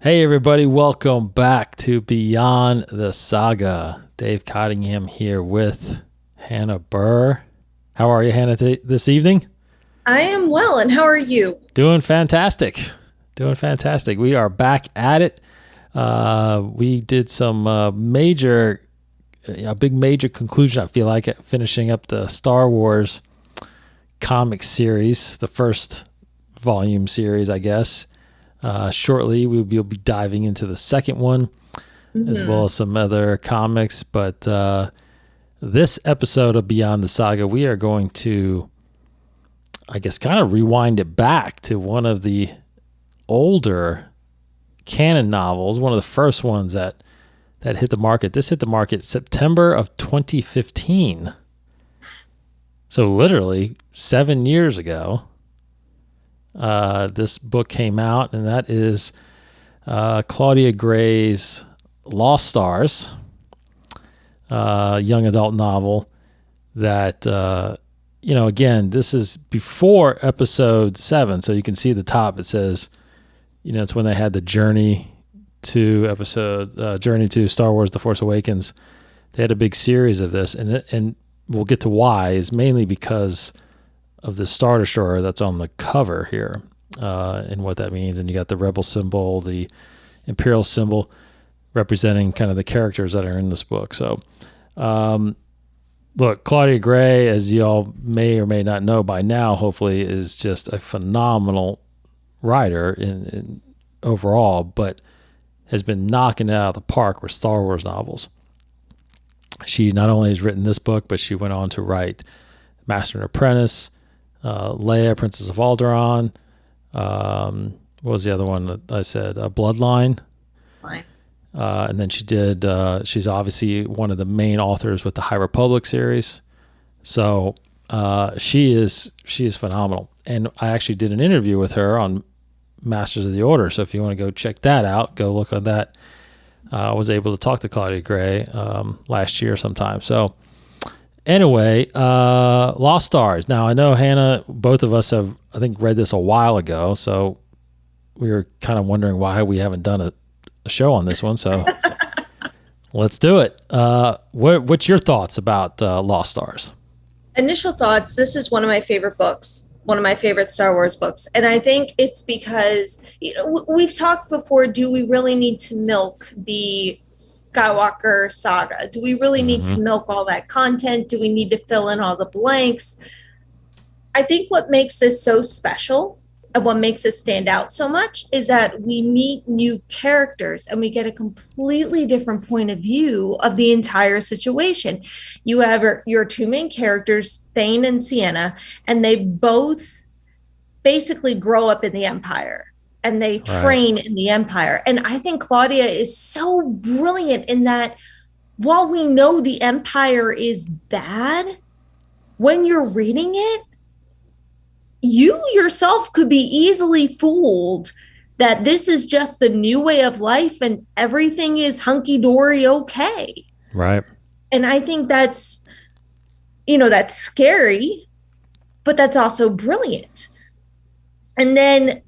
Hey everybody, welcome back to Beyond the Saga. Dave Cottingham here with Hannah Burr. How are you, Hannah, this evening? I am well, and how are you? Doing fantastic. We are back at it. We did some a big major conclusion, I feel like, at finishing up the Star Wars comic series, the first volume series, I guess. Shortly, we'll be diving into the second one, as well as some other comics. But this episode of Beyond the Saga, we are going to, I guess, kind of rewind it back to one of the older canon novels, one of the first ones that hit the market. This hit the market September of 2015. So literally 7 years ago. This book came out, and that is Claudia Gray's Lost Stars, young adult novel that, again, this is before episode 7. So you can see the top, it says, it's when they had the Journey to Star Wars The Force Awakens. They had a big series of this, and we'll get to why, is mainly because of the Star Destroyer that's on the cover here, and what that means. And you got the Rebel symbol, the Imperial symbol, representing kind of the characters that are in this book. So, look, Claudia Gray, as you all may or may not know by now, hopefully, is just a phenomenal writer in overall, but has been knocking it out of the park with Star Wars novels. She not only has written this book, but she went on to write Master and Apprentice, Leia, Princess of Alderaan. What was the other one that I said? Bloodline. Fine. And then she's obviously one of the main authors with the High Republic series. So she is phenomenal. And I actually did an interview with her on Masters of the Order. So if you want to go check that out, go look on that. I was able to talk to Claudia Gray last year sometime. So anyway, Lost Stars. Now, I know, Hannah, both of us have, I think, read this a while ago, so we were kind of wondering why we haven't done a show on this one, so let's do it. What's your thoughts about Lost Stars? Initial thoughts, this is one of my favorite books, one of my favorite Star Wars books. And I think it's because, we've talked before, do we really need to milk the Skywalker saga? Do we really need to milk all that content? Do we need to fill in all the blanks? I think what makes this so special and what makes it stand out so much is that we meet new characters and we get a completely different point of view of the entire situation. You have your two main characters, Thane and Ciena, and they both basically grow up in the Empire. And they train in the Empire. And I think Claudia is so brilliant in that while we know the Empire is bad, when you're reading it, you yourself could be easily fooled that this is just the new way of life and everything is hunky-dory okay. Right. And I think that's scary, but that's also brilliant. And then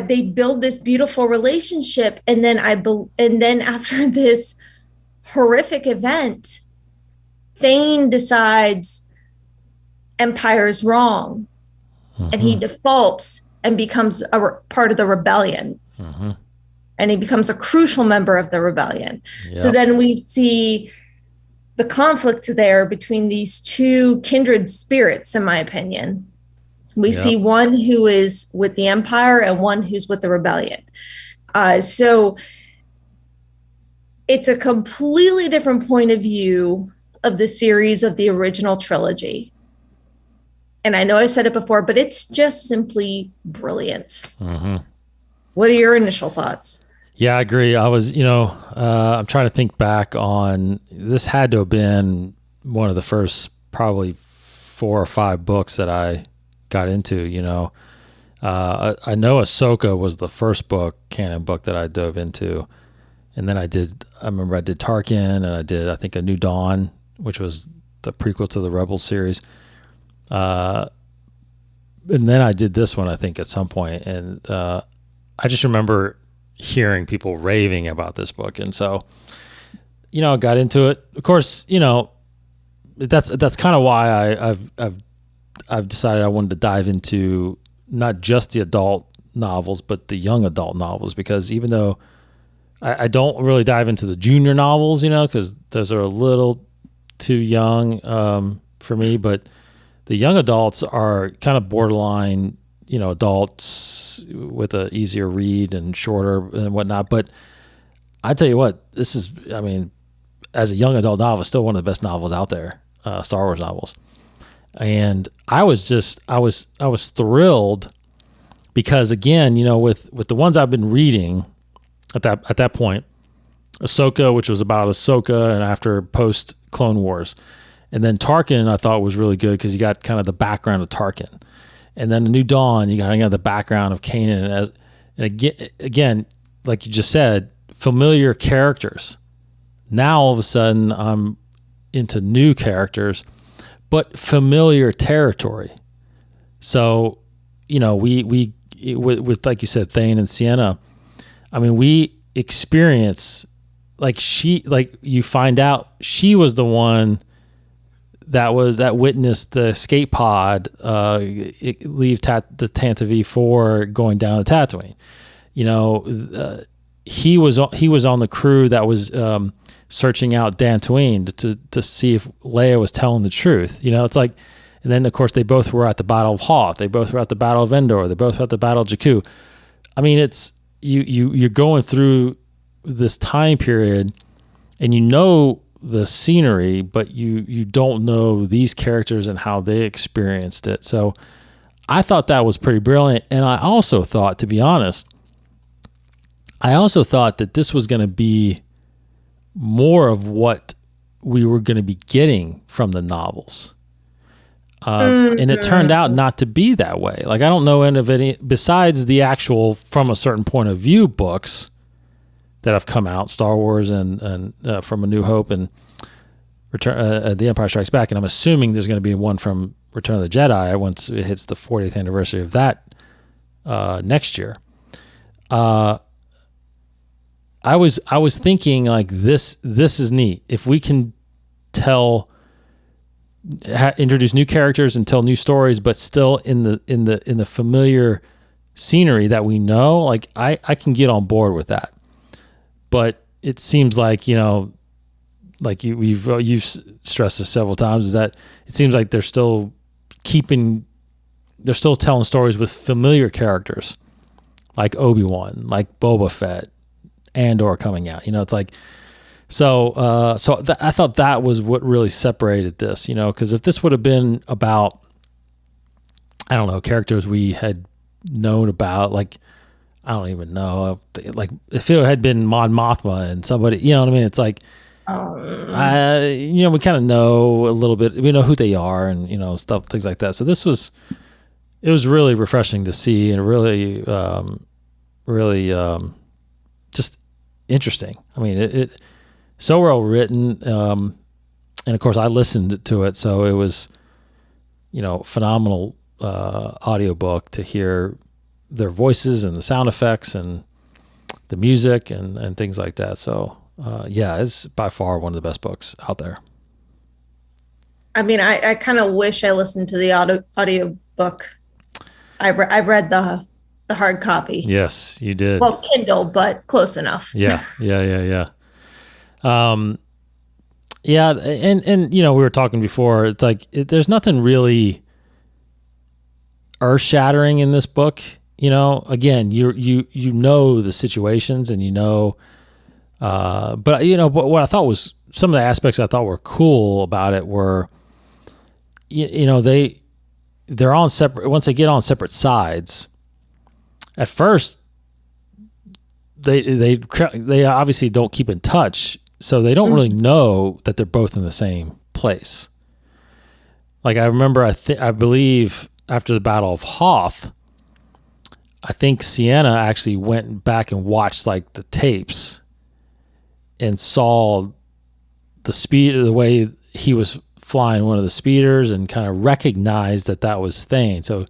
they build this beautiful relationship, and then after this horrific event, Thane decides Empire's wrong, and he defaults and becomes a part of the rebellion, and he becomes a crucial member of the rebellion. Yep. So then we see the conflict there between these two kindred spirits, in my opinion. We see one who is with the Empire and one who's with the rebellion. So it's a completely different point of view of the series of the original trilogy. And I know I said it before, but it's just simply brilliant. What are your initial thoughts? Yeah, I agree. I was, I'm trying to think back on, this had to have been one of the first probably 4 or 5 books that I got into. I know Ahsoka was the first canon book that I dove into, and then I remember I did Tarkin, and I think A New Dawn, which was the prequel to the Rebels series, and then I did this one, I think, at some point, and I just remember hearing people raving about this book. And so, I got into it. Of course, that's kind of why I've decided I wanted to dive into not just the adult novels, but the young adult novels, because even though I don't really dive into the junior novels, because those are a little too young for me, but the young adults are kind of borderline, adults with a easier read and shorter and whatnot. But I tell you what, this is, as a young adult novel, still one of the best novels out there, Star Wars novels. And I was thrilled because, again, with the ones I've been reading at that point, Ahsoka, which was about Ahsoka and after post Clone Wars, and then Tarkin I thought was really good because you got kind of the background of Tarkin, and then A New Dawn you got the background of Kanan, and again, like you just said, familiar characters. Now all of a sudden I'm into new characters, but familiar territory. So, we with like you said, Thane and Ciena, we experience you find out she was the one that witnessed the escape pod leave the Tantive V4 going down the Tatooine. He was on the crew that was searching out Dantooine to see if Leia was telling the truth. It's like, and then of course they both were at the Battle of Hoth. They both were at the Battle of Endor. They both were at the Battle of Jakku. It's you're going through this time period, and the scenery, but you don't know these characters and how they experienced it. So I thought that was pretty brilliant, and I also thought, to be honest, that this was going to be more of what we were going to be getting from the novels. And it turned out not to be that way. Like, I don't know any, besides the actual From a Certain Point of View books that have come out, Star Wars and From A New Hope and Return, The Empire Strikes Back, and I'm assuming there's going to be one from Return of the Jedi once it hits the 40th anniversary of that next year. I was thinking, like, this is neat. If we can introduce new characters and tell new stories, but still in the familiar scenery that we know, like, I can get on board with that. But it seems like, like you've stressed this several times, is that it seems like they're still telling stories with familiar characters like Obi-Wan, like Boba Fett, Andor coming out. It's like, I thought that was what really separated this, because if this would have been about, I don't know, characters we had known about, like, I don't even know, like, if it had been Mon Mothma and somebody, it's like, we kind of know a little bit, we know who they are and, stuff, things like that. So it was really refreshing to see, and really, just interesting. It so well written, and of course I listened to it, so it was, phenomenal audiobook to hear their voices and the sound effects and the music and things like that. So it's by far one of the best books out there. I kind of wish I listened to the audio book. I read the hard copy. Yes, you did. Well, Kindle, but close enough. Yeah. And we were talking before, it's like, there's nothing really earth-shattering in this book. Again, you know the situations, and but what I thought was, some of the aspects I thought were cool about it were, they're on separate, once they get on separate sides. At first, they obviously don't keep in touch, so they don't really know that they're both in the same place. Like, I remember, I believe after the Battle of Hoth, I think Ciena actually went back and watched, like, the tapes and saw the way he was flying one of the speeders, and kind of recognized that was Thane. So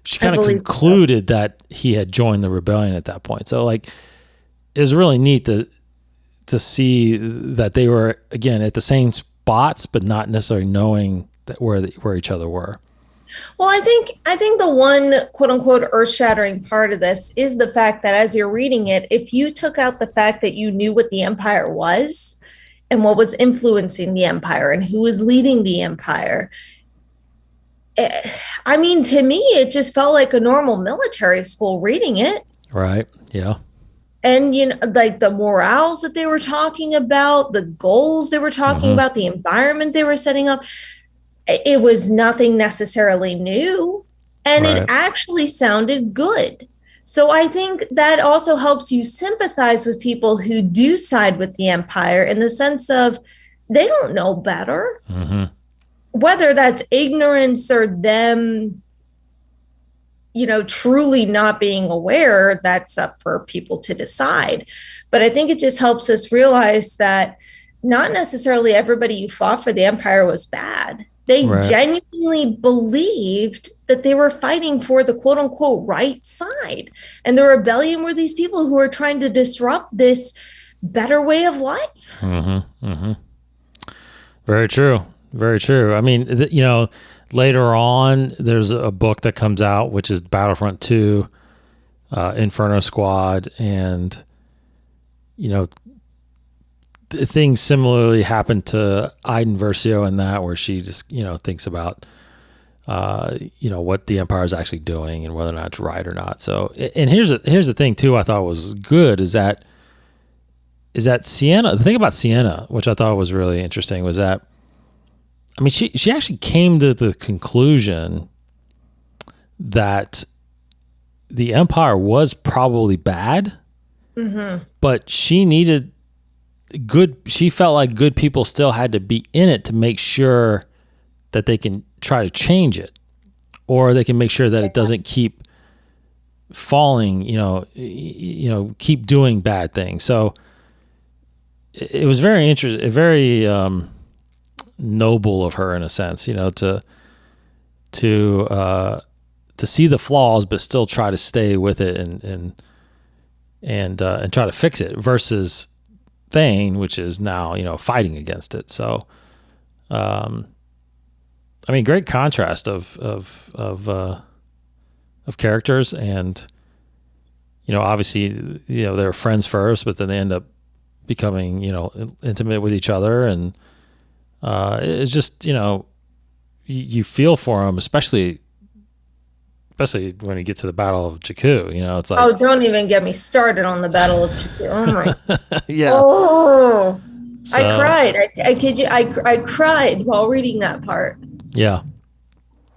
she kind of concluded that he had joined the rebellion at that point. So, like, was really neat to see that they were, again, at the same spots, but not necessarily knowing that where each other were. Well, I think the one quote unquote earth-shattering part of this is the fact that as you're reading it, if you took out the fact that you knew what the Empire was and what was influencing the Empire and who was leading the Empire, I mean, to me, it just felt like a normal military school reading it. Right. Yeah. And, you know, like the morals that they were talking about, the goals they were talking about, the environment they were setting up, it was nothing necessarily new. And it actually sounded good. So I think that also helps you sympathize with people who do side with the Empire in the sense of they don't know better. Whether that's ignorance or them, you know, truly not being aware, that's up for people to decide. But I think it just helps us realize that not necessarily everybody who fought for the Empire was bad. They genuinely believed that they were fighting for the quote unquote right side. And the rebellion were these people who were trying to disrupt this better way of life. Very true. Very true. I mean, you know, later on, there's a book that comes out, which is Battlefront 2, Inferno Squad, and, you know, things similarly happen to Iden Versio in that, where she just, you know, thinks about, you know, what the Empire is actually doing and whether or not it's right or not. So, and here's the thing too, I thought was good is that Ciena, the thing about Ciena, which I thought was really interesting, was that, I mean, she actually came to the conclusion that the Empire was probably bad, but she felt like good people still had to be in it to make sure that they can try to change it, or they can make sure that it doesn't keep falling, you know, keep doing bad things. So it was very interesting, very noble of her in a sense, you know, to see the flaws but still try to stay with it and try to fix it, versus Thane, which is now, you know, fighting against it. So I mean, great contrast of characters, and, you know, obviously, you know, they were friends first, but then they end up becoming, you know, intimate with each other, and it's just, you know, you feel for them, especially when you get to the Battle of Jakku. You know, it's like, oh, don't even get me started on the Battle of Jakku. Oh my, yeah. Oh, so, I cried. I kid you, I cried while reading that part. Yeah,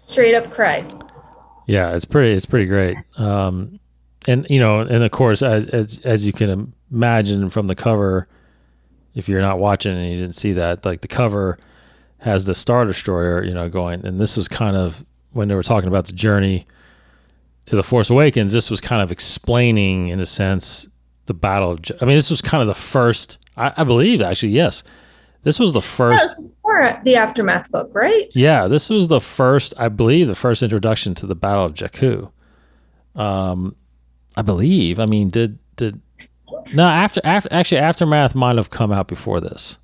straight up cried. Yeah, it's pretty great. And you know, and of course, as you can imagine from the cover, if you're not watching and you didn't see that, like the cover has the Star Destroyer, you know, going, and this was kind of when they were talking about the journey to the Force Awakens, this was kind of explaining, in a sense, the battle of, I mean, this was kind of the first, I believe, actually, yes. This was the first. Before the Aftermath book, right? Yeah, this was the first, I believe, the first introduction to the Battle of Jakku. I believe. I mean, no, Aftermath might have come out before this.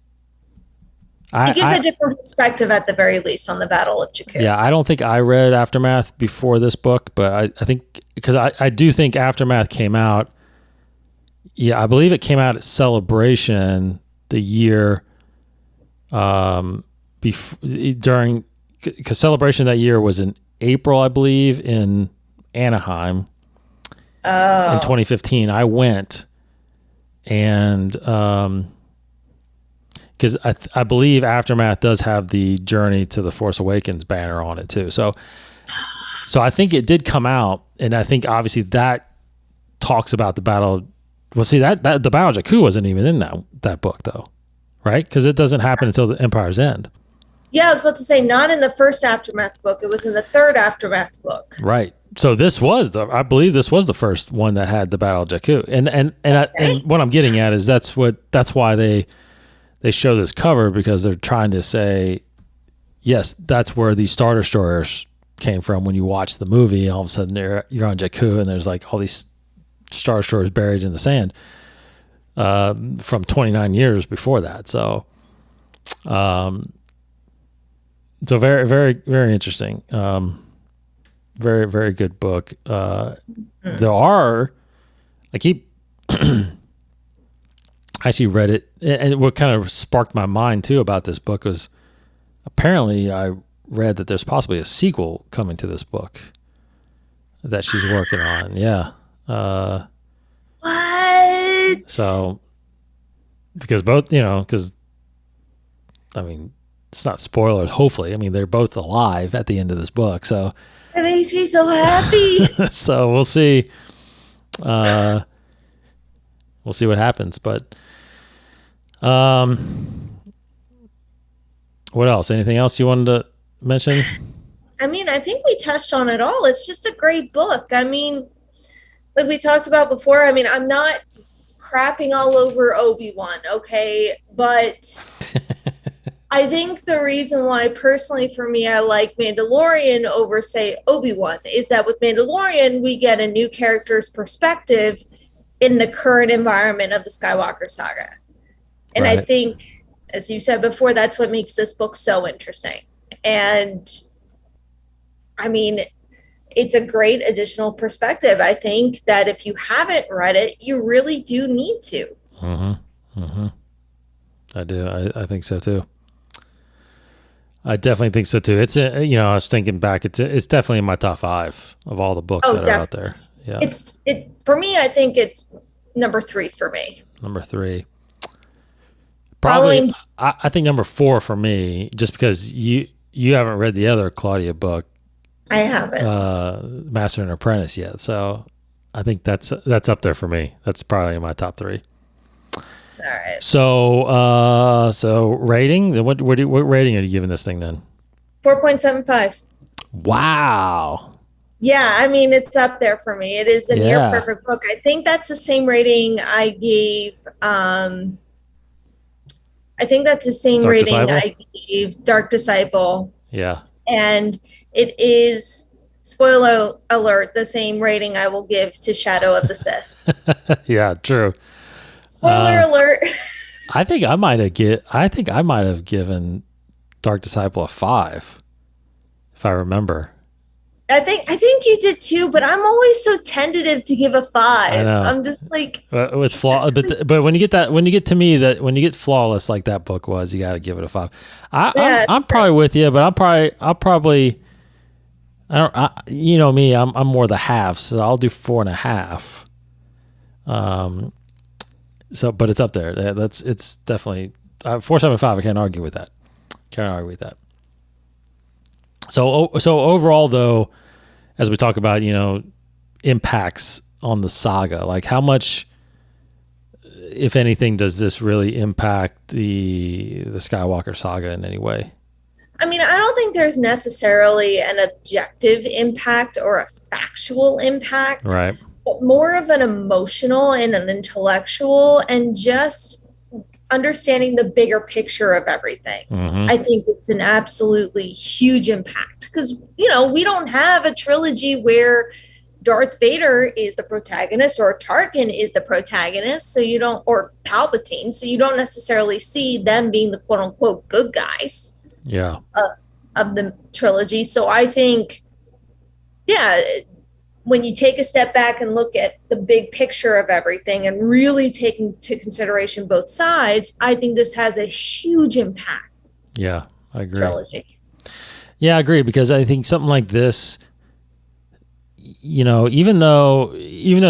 It gives a different perspective at the very least on the Battle of Jakku. Yeah, I don't think I read Aftermath before this book, but I think, because I do think Aftermath came out, yeah, I believe it came out at Celebration the year during, because Celebration that year was in April, I believe, in Anaheim. In 2015. I went, and because I believe Aftermath does have the Journey to the Force Awakens banner on it too. So I think it did come out, and I think obviously that talks about the battle. Well, see, that the Battle of Jakku wasn't even in that book though, right? Because it doesn't happen until the Empire's End. Yeah, I was about to say, not in the first Aftermath book. It was in the third Aftermath book. Right. So I believe this was the first one that had the Battle of Jakku. And what I'm getting at is that's why they show this cover, because they're trying to say, yes, that's where these Star Destroyers came from. When you watch the movie, all of a sudden you're on Jakku, and there's like all these Star Destroyers buried in the sand. from 29 years before that. So, so very, very, very interesting. Very, very good book. There are, I keep, I actually read it, and what kind of sparked my mind too about this book was apparently I read that there's possibly a sequel coming to this book that she's working on. Yeah. What? So, because both, you know, because, I mean, it's not spoilers, hopefully. I mean, they're both alive at the end of this book. So, It makes me so happy. so we'll see. We'll see what happens. But, what else? Anything else you wanted to mention? I mean, I think we touched on it all. It's just a great book. I mean, like we talked about before, I mean, I'm not crapping all over Obi-Wan, okay? But I think the reason why, personally, for me, I like Mandalorian over, say, Obi-Wan is that with Mandalorian, we get a new character's perspective in the current environment of the Skywalker saga. And Right. I think, as you said before, that's what makes this book so interesting. And I mean, it's a great additional perspective. I think that if you haven't read it, you really do need to. Mm-hmm. Mm-hmm. I do. I think so too. I definitely think so too. It's a, you know, I was thinking back. It's definitely in my top 5 of all the books that are out there. Yeah. It's for me. I think it's number 3 for me. Number 3. Probably. Following- I think number 4 for me, just because you haven't read the other Claudia book, I haven't. Master and Apprentice, yet. So I think that's up there for me. That's probably in my top 3. All right. So rating. What rating are you giving this thing then? 4.75. Wow. Yeah, I mean, it's up there for me. It is a near perfect book. I think that's the same rating I gave. I think that's the same Dark rating Disciple? I gave Dark Disciple. Yeah. And it is, spoiler alert, the same rating I will give to Shadow of the Sith. Yeah, true. Spoiler alert. I think I might have given Dark Disciple a 5, if I remember. I think you did too, but I'm always so tentative to give a 5. I know. I'm just like, It's flawless, but when you get flawless like that book was, you got to give it a 5. I'm probably with you, but I'll probably you know me, I'm more the halves, so I'll do 4.5. So, but it's up there. It's definitely 4.75. I can't argue with that. So overall, though, as we talk about, you know, impacts on the saga, like how much, if anything, does this really impact the Skywalker saga in any way? I mean, I don't think there's necessarily an objective impact or a factual impact, Right. but more of an emotional and an intellectual, and just understanding the bigger picture of everything. Mm-hmm. I think it's an absolutely huge impact because, you know, we don't have a trilogy where Darth Vader is the protagonist or Tarkin is the protagonist, so you don't, or Palpatine, so you don't necessarily see them being the quote unquote good guys. Yeah. Of the trilogy. So I think, yeah, when you take a step back and look at the big picture of everything and really take into consideration both sides, I think this has a huge impact. Yeah, I agree. Trilogy. Yeah, I agree, because I think something like this, you know, even though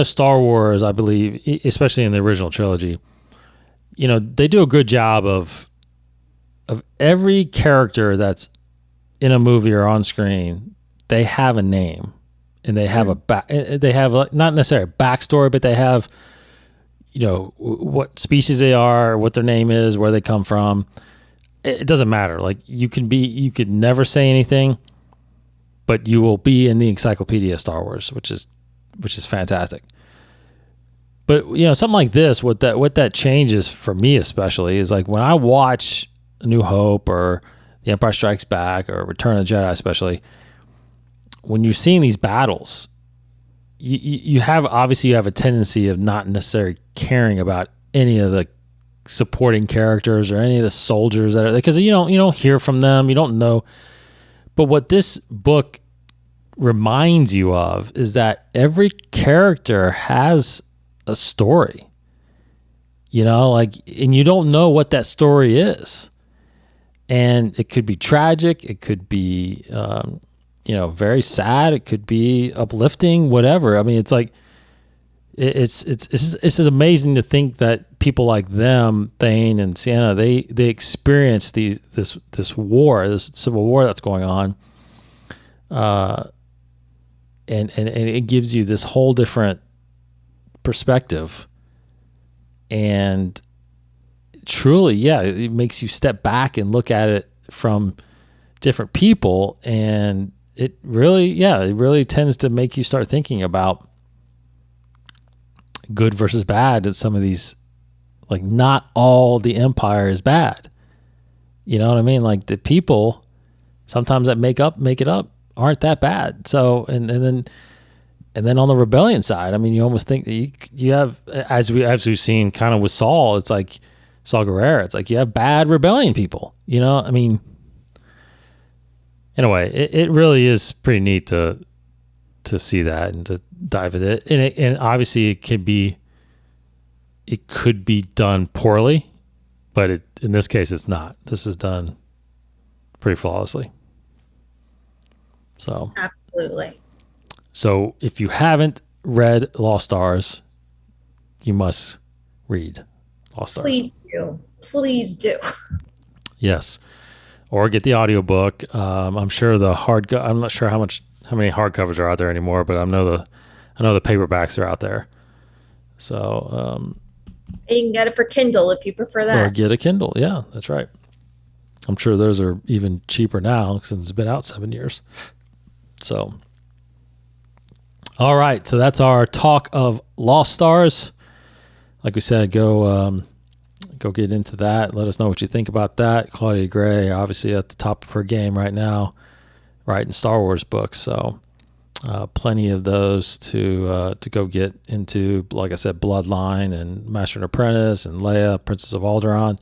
Star Wars, I believe, especially in the original trilogy, you know, they do a good job of every character that's in a movie or on screen, they have a name and they have not necessarily a backstory, but they have, you know, what species they are, what their name is, where they come from. It doesn't matter. Like you could never say anything, but you will be in the encyclopedia of Star Wars, which is fantastic. But you know, something like this, what that changes for me especially is like when I watch A New Hope or The Empire Strikes Back or Return of the Jedi, especially when you're seeing these battles, you have a tendency of not necessarily caring about any of the supporting characters or any of the soldiers that are, because you don't hear from them, you don't know. But what this book reminds you of is that every character has a story, and you don't know what that story is. And it could be tragic. It could be, very sad. It could be uplifting, whatever. I mean, it's like, it's amazing to think that people like them, Thane and Ciena, they experience this war, this civil war that's going on. And it gives you this whole different perspective. And truly, yeah, it makes you step back and look at it from different people, and it really tends to make you start thinking about good versus bad. And some of these, like, not all the Empire is bad. You know what I mean? Like, the people sometimes that make it up aren't that bad. So and then on the rebellion side, I mean, you almost think that you have, as we've seen kind of with Saul, it's like Saga, it's like you have bad rebellion people, I mean, anyway, it really is pretty neat to see that and to dive into it. And obviously it could be done poorly, but in this case it's not. This is done pretty flawlessly. So absolutely. So if you haven't read Lost Stars, you must read Lost Stars. Please do. Yes. Or get the audiobook. I'm sure I'm not sure how many hardcovers are out there anymore, but I know the paperbacks are out there. So you can get it for Kindle if you prefer that. Or get a Kindle. Yeah, that's right. I'm sure those are even cheaper now since it's been out 7 years. So, all right. So that's our talk of Lost Stars. Like we said, go get into that. Let us know what you think about that. Claudia Gray, obviously at the top of her game right now, writing Star Wars books. So plenty of those to go get into. Like I said, Bloodline and Master and Apprentice and Leia, Princess of Alderaan,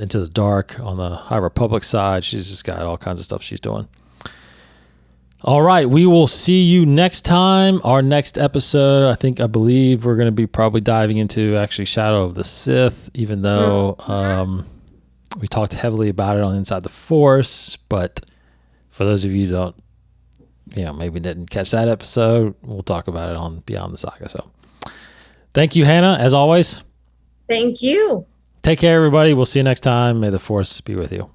Into the Dark on the High Republic side. She's just got all kinds of stuff she's doing. All right, we will see you next time. Our next episode, I believe we're going to be probably diving into actually Shadow of the Sith, even though we talked heavily about it on Inside the Force. But for those of you who don't, maybe didn't catch that episode, we'll talk about it on Beyond the Saga. So thank you, Hannah, as always. Thank you. Take care, everybody. We'll see you next time. May the Force be with you.